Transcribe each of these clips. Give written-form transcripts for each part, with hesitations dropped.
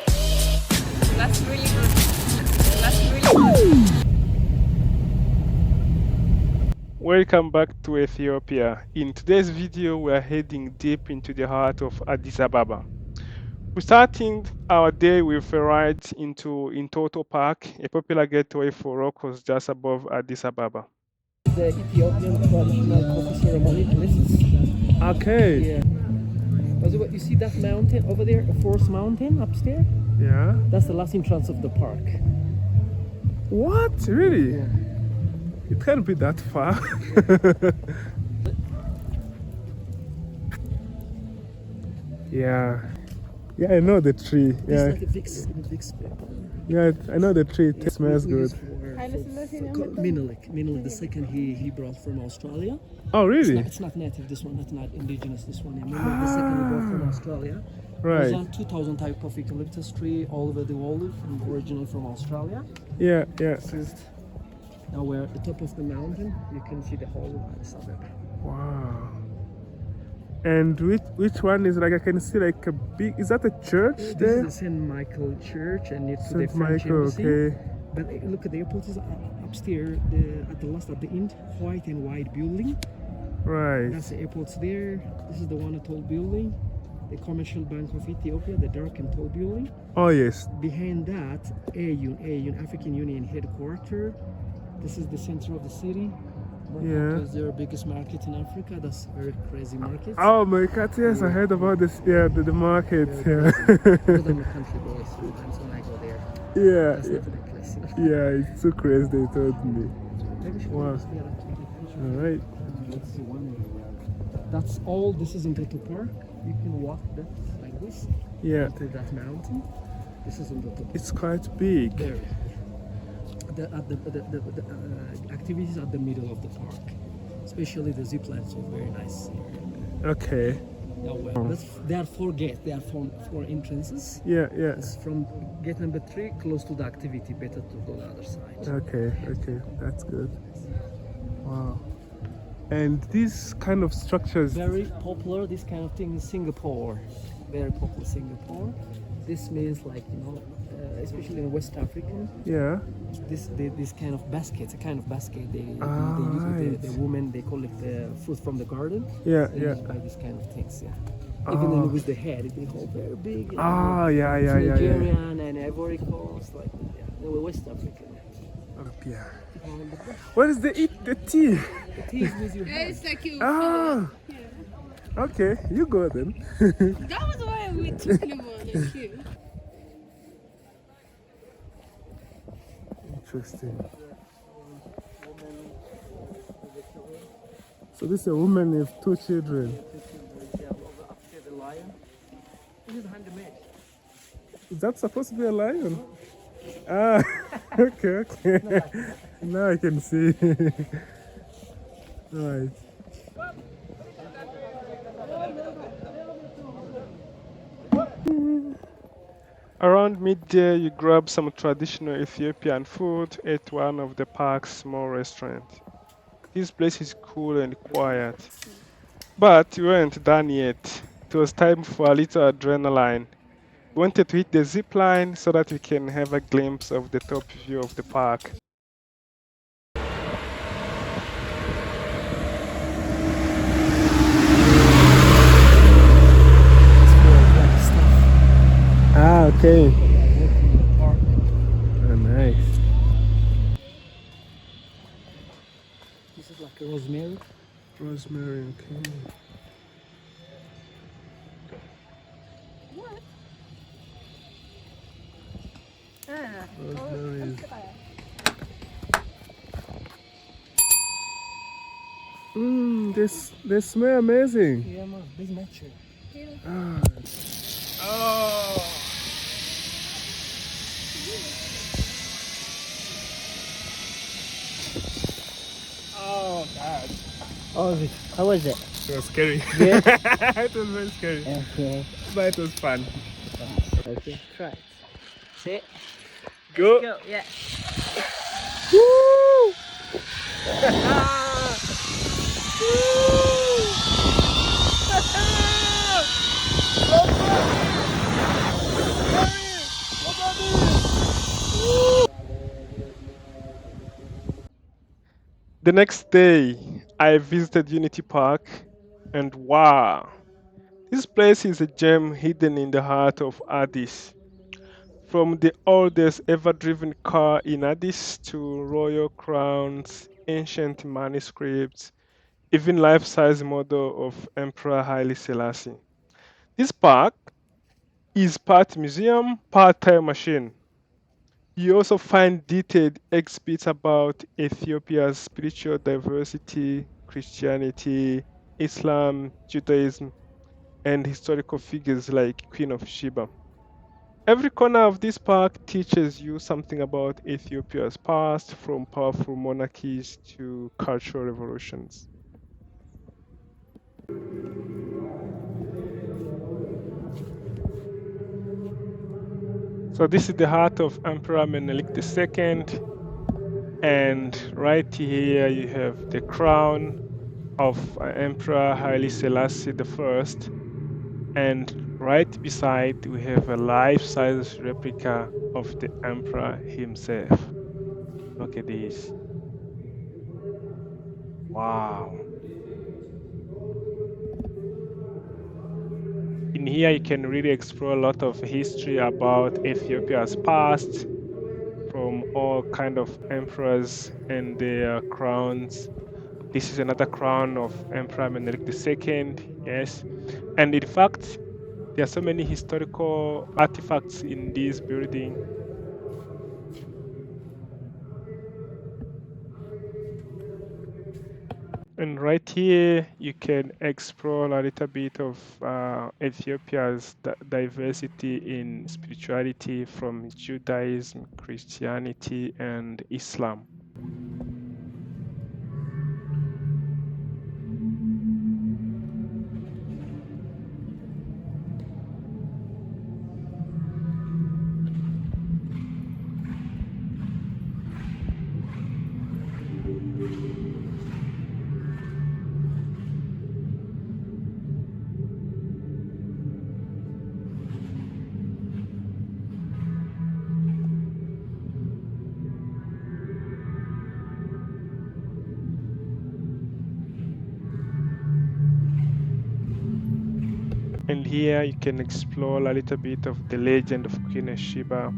That's really good. That's really good. Welcome back to Ethiopia. In today's video, we are heading deep into the heart of Addis Ababa. We're starting our day with a ride into Entoto Park, a popular getaway for locals just above Addis Ababa. The Ethiopian traditional coffee ceremony places. Okay. Yeah. Also, what you see that mountain over there, a fourth mountain upstairs? Yeah. That's the last entrance of the park. What? Really? Yeah. It can't be that far. Yeah. Yeah, I know the tree. Yeah. It's like a big spec. Yeah, I know the tree. It smells good. Menelik, the second he brought from Australia. Oh, really? It's not native, this one, not indigenous, this one. Menelik, the second he brought from Australia. Right. There's on 2,000 type of eucalyptus tree all over the world, originally from Australia. Yeah, yeah. Now we're at the top of the mountain. You can see the whole Addis Ababa. Wow. And which one is like, I can see like a big, is that a church This there? is the Saint Michael Church, and it's the St. French Michael, embassy. okay. But look at the airport is upstairs, at the end, white and white building. Right. That's the airport's there. This is the one tall building, the Commercial Bank of Ethiopia, the dark and tall building. Oh, yes. Behind that, AU, African Union headquarters. This is the center of the city. Yeah. Because they're biggest market in Africa. That's a very crazy market. Oh my God, yes, I heard about this. Yeah, the market. More Yeah. than the country boys sometimes when I go there. Yeah, That's not a big place. yeah, it's so crazy, they told me. Wow. All right. That's the one. That's all. This is Entoto Park. You can walk that like this. Yeah, To that mountain. This is Entoto Park. it's quite big. There. The activities at the middle of the park, especially the zipline, so very nice. Okay. Now, there are four gates. There are four entrances. Yeah, yeah. It's from gate number 3, close to the activity. Better to go the other side. Okay, okay, that's good. Wow. And these kind of structures. Very popular. This kind of thing in Singapore. Very popular Singapore. This means like especially in West African. Yeah. This kind of basket, a kind of basket they use right. the women, they collect the fruit from the garden. Yeah, They yeah. buy this kind of things, yeah. Oh. Even with the head, they hold very big. Ah, yeah, yeah, yeah, yeah. Nigerian and Ivory Coast, like they were West African. Yeah. What is the tea? The tea is with your Yeah, hand. it's like you. Ah. Yeah. Okay, you go then. That was why we were talking about it too. Interesting. So this is a woman with 2 children. Upstairs the lion. This is handmade. Is that supposed to be a lion? Ah, okay, okay. Now I can see. Right. Around midday, you grab some traditional Ethiopian food at one of the park's small restaurants. This place is cool and quiet. But we weren't done yet. It was time for a little adrenaline. We wanted to hit the zip line so that we can have a glimpse of the top view of the park. Ah, okay. Oh, nice. This is like a rosemary. Rosemary, okay. What? Rosemary. They smell amazing. Yeah, man, this is natural. Ah. Oh. Oh God. How was it? It was scary. Yeah. It was very scary. Okay. But it was fun. Okay. Try it. Sit. Go. Go. Yeah. Woo! The next day, I visited Unity Park, and wow, this place is a gem hidden in the heart of Addis. From the oldest ever driven car in Addis to royal crowns, ancient manuscripts, even life-size model of Emperor Haile Selassie. This park is part museum, part time machine. You also find detailed exhibits about Ethiopia's spiritual diversity, Christianity, Islam, Judaism, and historical figures like Queen of Sheba. Every corner of this park teaches you something about Ethiopia's past, from powerful monarchies to cultural revolutions. So this is the heart of Emperor Menelik II, and right here you have the crown of Emperor Haile Selassie I, and right beside we have a life-size replica of the emperor himself. Look at this. Wow. In here you can really explore a lot of history about Ethiopia's past, from all kind of emperors and their crowns. This is another crown of Emperor Menelik II. Yes. And in fact, there are so many historical artifacts in this building. And right here, you can explore a little bit of Ethiopia's diversity in spirituality, from Judaism, Christianity, and Islam. And here you can explore a little bit of the legend of Queen Sheba,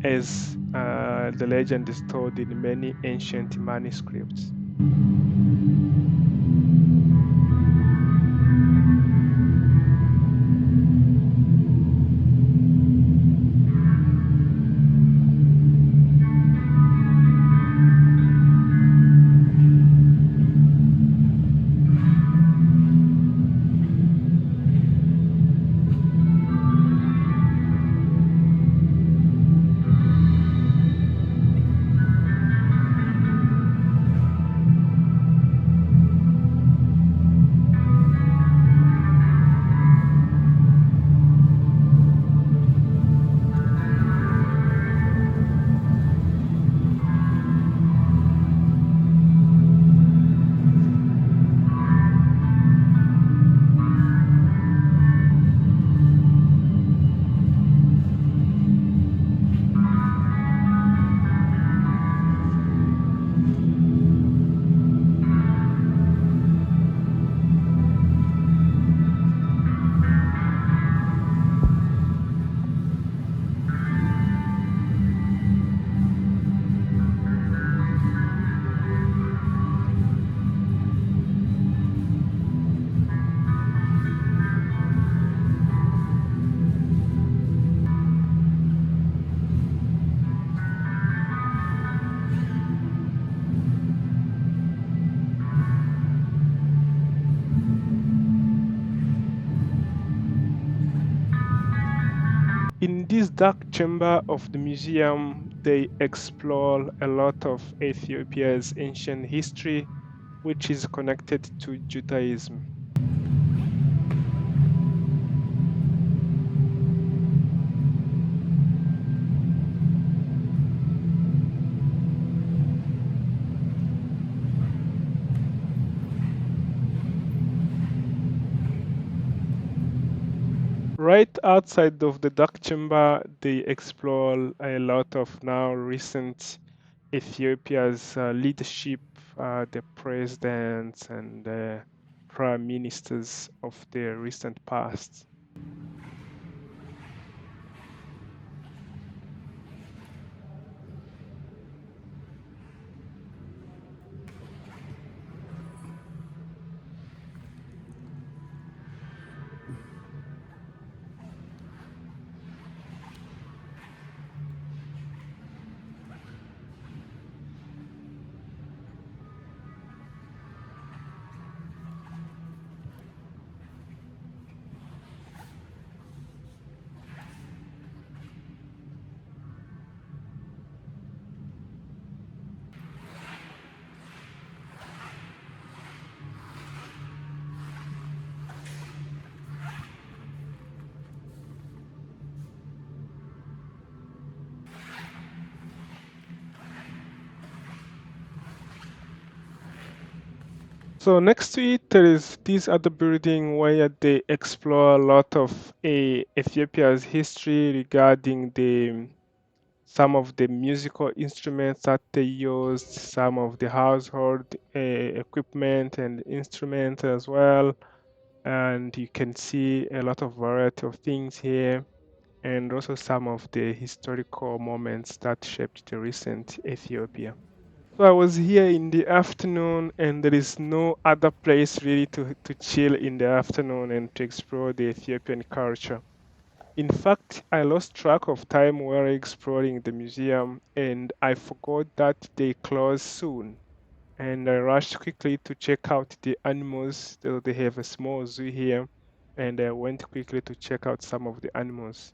as the legend is told in many ancient manuscripts. In this dark chamber of the museum, they explore a lot of Ethiopia's ancient history, which is connected to Judaism. Right outside of the dark chamber, they explore a lot of now recent Ethiopia's leadership, the presidents and prime ministers of the recent past. So next to it, there is this other building where they explore a lot of Ethiopia's history regarding the some of the musical instruments that they used, some of the household equipment and instruments as well. And you can see a lot of variety of things here, and also some of the historical moments that shaped the recent Ethiopia. So I was here in the afternoon, and there is no other place really to chill in the afternoon and to explore the Ethiopian culture. In fact, I lost track of time while exploring the museum, and I forgot that they close soon. And I rushed quickly to check out the animals. So they have a small zoo here, and I went quickly to check out some of the animals.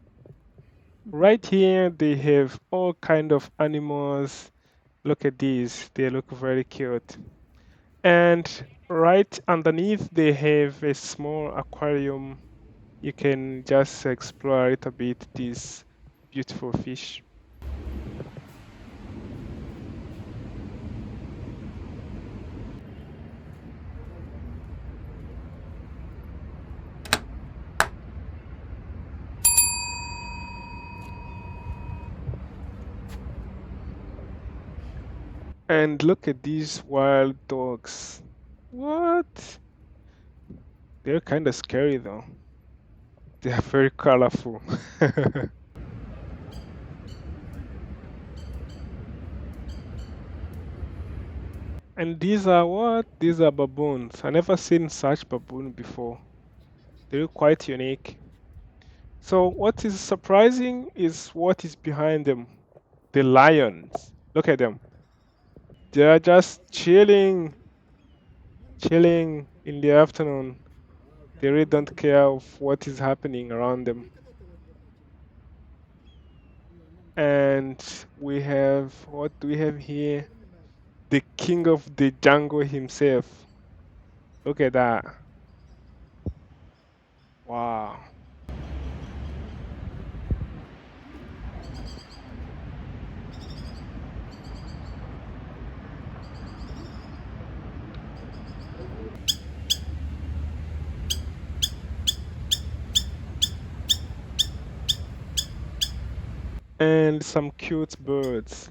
Right here, they have all kind of animals. Look at these; they look very cute. And right underneath, they have a small aquarium. You can just explore a little bit these beautiful fish. And look at these wild dogs. What? They're kind of scary though. They are very colorful. And these are what? These are baboons. I never seen such baboon before. They look quite unique. So what is surprising is what is behind them. The lions. Look at them. They are just chilling in the afternoon. They really don't care of what is happening around them. And we have, what do we have here? The king of the jungle himself. Look at that. Wow. And some cute birds.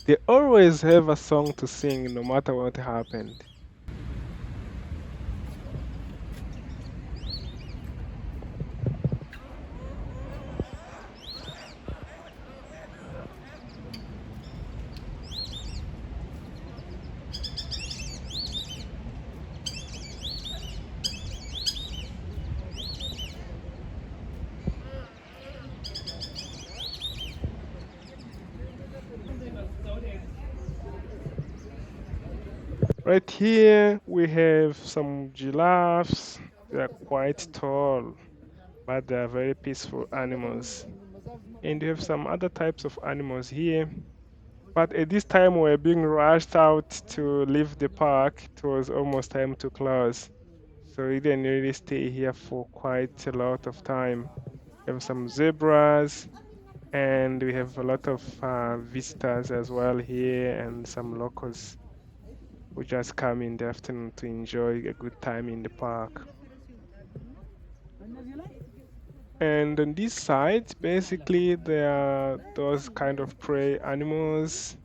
They always have a song to sing no matter what happened. Right here we have some giraffes. They are quite tall, but they are very peaceful animals. And you have some other types of animals here. But at this time, we're being rushed out to leave the park. It was almost time to close. So we didn't really stay here for quite a lot of time. We have some zebras, and we have a lot of visitors as well here, and some locals who just come in the afternoon to enjoy a good time in the park. And on this side, basically, there are those kind of prey animals.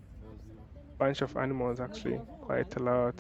bunch of animals actually, quite a lot.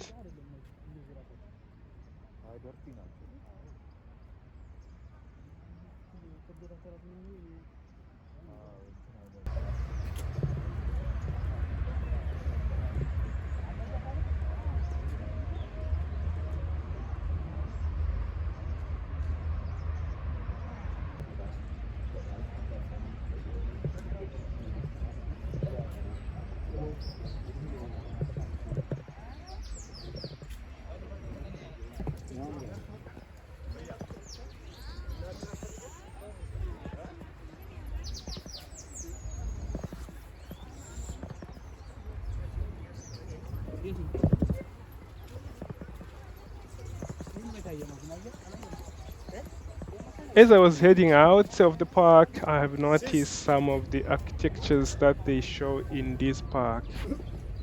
As I was heading out of the park, I have noticed some of the architectures that they show in this park.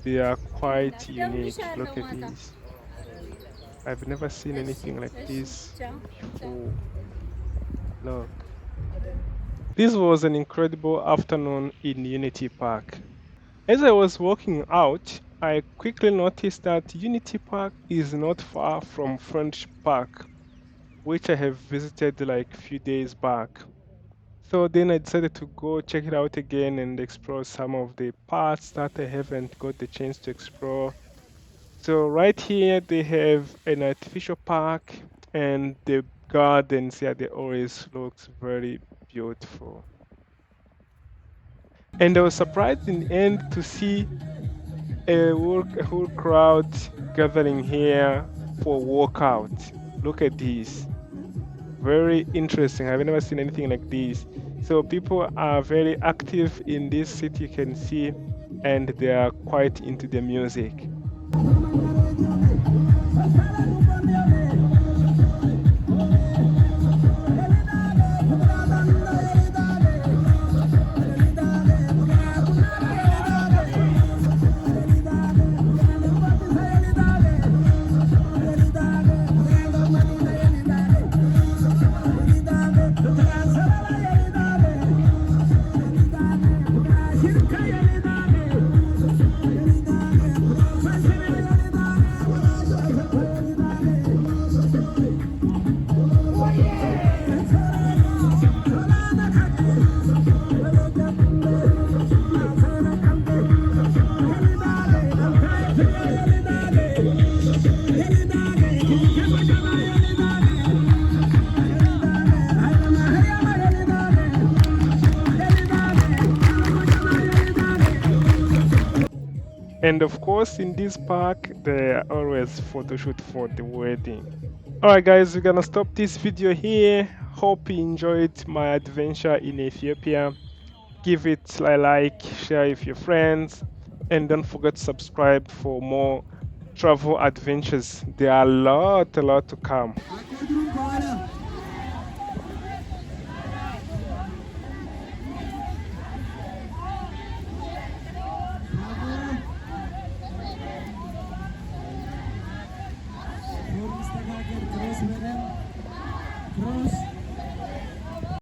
They are quite unique. Look at these. I've never seen anything like this before. Look. This was an incredible afternoon in Unity Park. As I was walking out, I quickly noticed that Unity Park is not far from Friendship Park, which I have visited like a few days back. So then I decided to go check it out again and explore some of the parts that I haven't got the chance to explore. So right here they have an artificial park and the gardens here they always looks very beautiful. And I was surprised in the end to see a whole crowd gathering here for workout. Look at this. Very interesting. I've never seen anything like this. So people are very active in this city, you can see, and they are quite into the music. And of course, in this park, there are always photo shoot for the wedding. Alright guys, we're gonna stop this video here. Hope you enjoyed my adventure in Ethiopia. Give it a like, share with your friends, and don't forget to subscribe for more travel adventures. There are a lot to come.